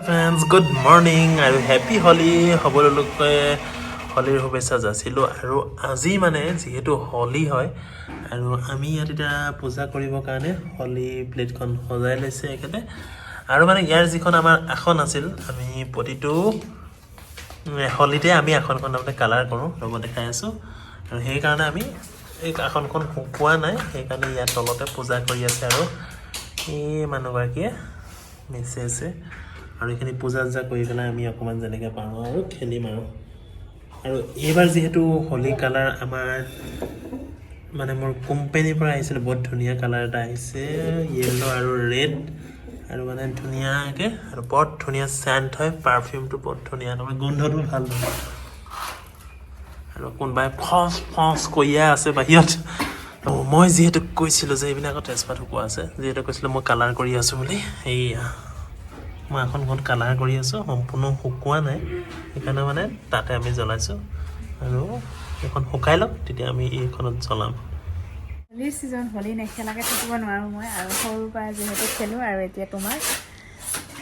friends good morning আৰু happy হলি সকলোকে হলিৰ শুভেচ্ছা যাচিলোঁ আৰু আজি মানে যিহেতু হলি হয় আৰু আমি ইয়াত এতিয়া পূজা কৰিবৰ কাৰণে হলি প্লেটখন সজাই লৈছে একেবাৰে আৰু মানে ইয়াৰ যিখন আমাৰ আসন আছিল আমি প্ৰতিটো হলিতে আমি আসনখন মানে কালাৰ কৰোঁ লগত দেখাই আছোঁ আৰু সেইকাৰণে আমি এই আসনখন শুকোৱা নাই সেইকাৰণে ইয়াত তলতে পূজা কৰি আছে আৰু এই মানুহগৰাকীয়ে মেছেজে আৰু এইখিনি পূজা জা কৰি পেলাই আমি অকণমান যেনেকৈ পাৰোঁ আৰু খেলিম আৰু এইবাৰ যিহেতু হলি কালাৰ আমাৰ মানে মোৰ কোম্পানীৰ পৰা আহিছিলে বহুত ধুনীয়া কালাৰ এটা আহিছে য়েল্ল' আৰু ৰেড আৰু মানে ধুনীয়াকৈ আৰু বৰ ধুনীয়া চেণ্ট হয় পাৰফিউমটো বহুত ধুনীয়া নহয় গোন্ধটো ভাল নহয় আৰু কোনোবাই ফচ কৰিয়ে আছে বাহিৰত মই যিহেতু কৈছিলোঁ যে এইবিলাকত তেজপাত শুকোৱা আছে যিহেতু কৈছিলোঁ মই কালাৰ কৰি আছোঁ বুলি এইয়া মই এখন ঘৰত কালাৰ কৰি আছোঁ সম্পূৰ্ণ শুকোৱা নাই সেইকাৰণে মানে তাতে আমি জ্বলাইছোঁ আৰু এইখন শুকাই লওক তেতিয়া আমি এইখনত জ্বলাম হলিৰ ছিজন হলি নেখেলাকৈ থাকিব নোৱাৰোঁ মই আৰু সৰুৰ পৰা যিহেতু খেলোঁ আৰু এতিয়া তোমাৰ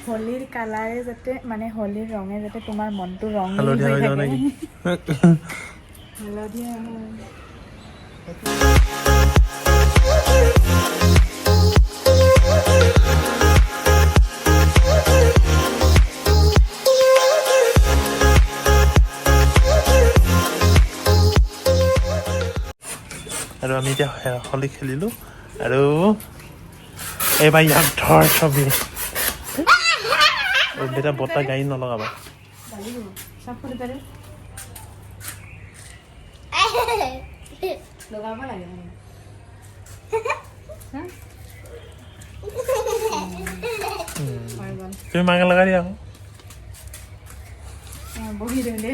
হলিৰ কালাৰে যাতে মানে হলিৰ ৰঙে যাতে তোমাৰ মনটো ৰঙীন হৈ থাকে হালধীয়া আৰু আমি এতিয়া হলি খেলিলোঁ আৰু এইবাৰ ইয়াক ধৰ ছবি বেটা বতাহ গাড়ী নলগাবা লগাব লাগে তুমি মাকে লগাই দিয়া আকৌ বহি দিলে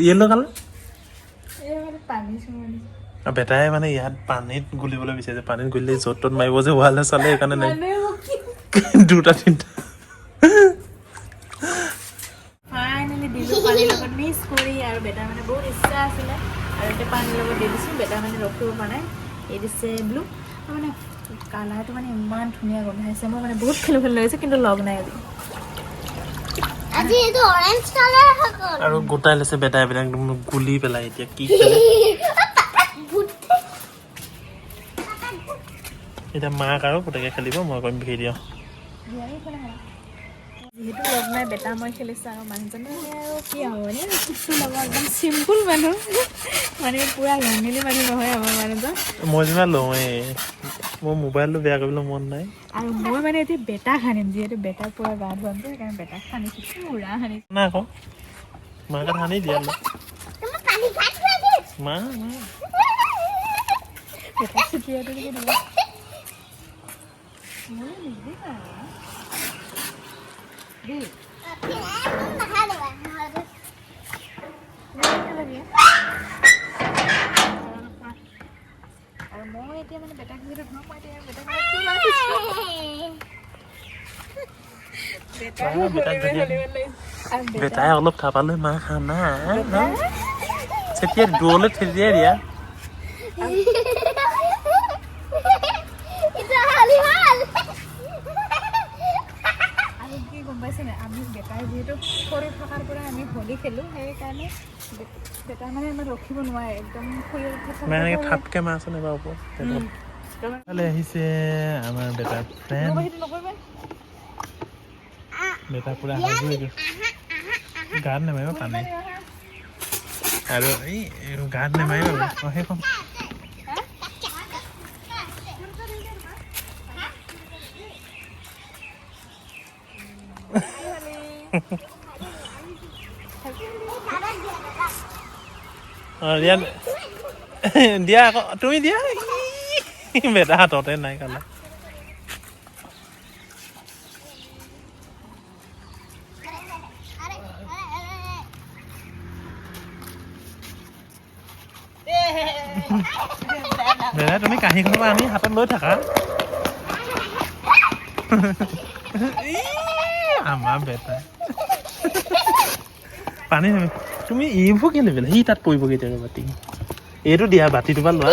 য়েল্ল' কালাৰ পানী চুমনি বেটাই মানে ইয়াত পানীত গুলিবলৈ বিচাৰিছে পানীত গুলিলে য'ত ত'ত মাৰিব যে ৱালে চালে সেইকাৰণে নাই দুটা তিনিটা ফাইনেলি দিলোঁ পানীৰ লগত মিক্স কৰি আৰু বেটাৰ মানে বহুত ইচ্ছা আছিলে আৰু এতিয়া পানীৰ লগত দি দিছোঁ বেটাৰ মানে ৰখিব পৰা নাই এই দিছে ব্লু মানে কালাৰটো মানে ইমান ধুনীয়া গোন্ধাইছে মই মানে বহুত খেলো লাগিছে কিন্তু লগ নাই আজি এইটো অৰেঞ্জ কালাৰ হ'ল আৰু গোটাই লৈছে বেটাই এইবিলাক একদম গুলি পেলাই এতিয়া কি খেলে এতিয়া মাক আৰু গোটেইকে খেলিব মই কৰিম ভিডিঅ' যিহেতু লগ নাই বেটা মই খেলিছোঁ আৰু মানুহজনে আৰু কি হ'ব মানে কুকুৰটো ল'ব একদম চিম্পুল মানুহ মানে পূৰা ৰঙেলি মানুহ নহয় আমাৰ মানুহজন মই যিমান লওঁৱেই মোৰ মোবাইলটো বেয়া কৰিবলৈ মন নাই আৰু মই মানে এতিয়া বেটা সানিম যিহেতু বেটাৰ পূৰা গা ধুৱাম যে সেইকাৰণে বেটাক সানিছোঁ পূৰা সানিছোঁ নাই আকৌ মাকে সানি দিয়া মা বেটা চুটিয়াটো দিব মই নিজে আৰু মই এতিয়া মানে বেটাক যিহেতু ধুৱাম মই এতিয়া বেটাই অলপ খাবলৈ মা খানা তেতিয়া দূৰলৈ ঠেলিয়াই দিয়া আৰু কি গম পাইছেনে আমি বেটাই যিহেতু সৰু থকাৰ পৰা আমি হলি খেলোঁ সেইকাৰণে বেটাই মানে আমাৰ ৰখিব নোৱাৰে একদম এনেকৈ থাপকৈ মাছ আছে নাইবা ওপৰত আহিছে আমাৰ বেটাৰ ফ্ৰেণ্ড বেটা পুৰা সাজু হৈ গৈছে গাত নেমাৰিব পানী আৰু এই গাত নেমাৰিব সেইখন দিয়া আকৌ তুমি দিয়া বেটা হাততে নাই কালা বেটা তুমি কাঁহীখনৰ পৰা আনি হাতত লৈ থাকা আমাৰ বেটা পানী তুমি এইবোৰ কেলে পেলাই সি তাত পৰিব কেতিয়াবা বাতি এইটো দিয়া বাতিটো পৰা লোৱা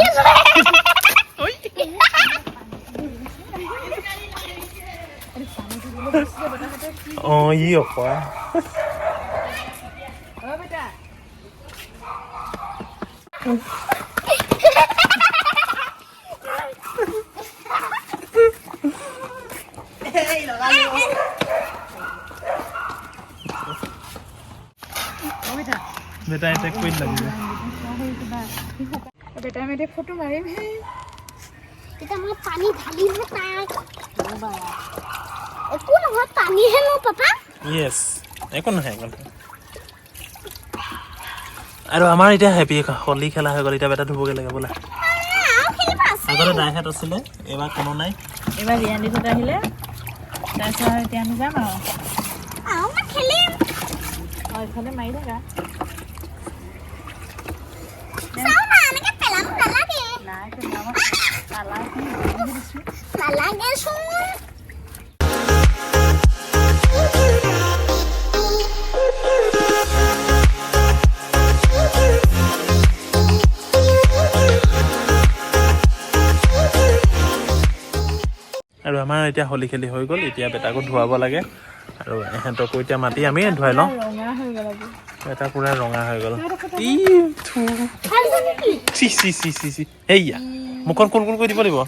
অঁ ই অকৰা অ' বেটা এই লগালো অ' বেটা বেটা এটেক কৰি লাগিব বেটা মেটে ফটো মাৰিম হে এতিয়া মই পানী ঢালিহে তাক একো নহয় পানীহে লওঁ পাপা য়েছ একো নহয় আৰু আমাৰ এতিয়া হেপী হলি খেলা হৈ গ'ল এতিয়া বেটা ধুবগৈ লাগে বোলা আগতে দাইহেঁত আছিলে এইবাৰ কোনো নাই এইবাৰ ৰিয়ান দিহঁত আহিলে তাৰপিছত আৰু এতিয়া আমি যাম আৰু মই খেলিম অঁ ইফালে মাৰি থাকা চাওঁ না এনেকৈ পেলাব নালাগে নাই আমাক কালাৰখিনি দিছোঁ নালাগেচোন আৰু আমাৰ এতিয়া হলি খেলি হৈ গ'ল এতিয়া বেটাকো ধুৱাব লাগে আৰু এহেঁতকো এতিয়া মাতি আমি ধুৱাই লওঁ ৰঙা হৈ গ'ল আজি বেটা পূৰা ৰঙা হৈ গ'ল সেয়া মুখখন কুল কুল কৰি দিব লাগিব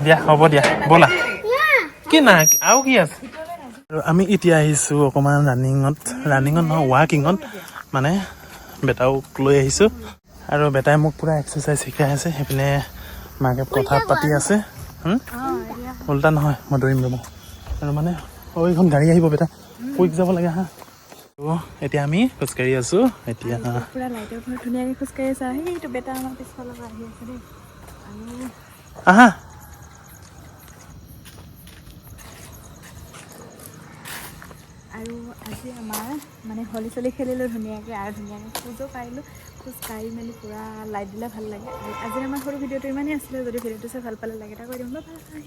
দিয়া হ'ব দিয়া ব'লা কি নাই আৰু কি আছে আৰু আমি এতিয়া আহিছোঁ অকণমান ৰানিঙত নহয় ৱাকিঙত মানে বেটাওক লৈ আহিছোঁ আৰু বেটাই মোক পূৰা এক্সাৰচাইজ শিকাই আছে সেইপিনে মাকে কথা পাতি আছে উল্টা নহয় মই দৌৰিম ৰ'বা আৰু মানে এইখন গাড়ী আহিব বেটা কুইক যাব লাগে হা এতিয়া আমি খোজকাঢ়ি আছোঁ এতিয়া পূৰা লাইটৰ ঘৰত ধুনীয়াকৈ খোজকাঢ়ি আছা সেইটো বেটা আমাৰ পিছফালৰ পৰা আহি আছে দেই আহা আৰু আজি আমাৰ মানে হলি চলি খেলিলোঁ ধুনীয়াকৈ আৰু ধুনীয়াকৈ খোজো পাৰিলোঁ খোজ কাঢ়ি মেলি পূৰা লাইট দিলে ভাল লাগে আৰু আজি আমাৰ সৰু ভিডিঅ'টো ইমানেই আছিলে যদি ভিডিঅ'টো চাই ভাল পালে লাগে এটা কৰি দিম বাই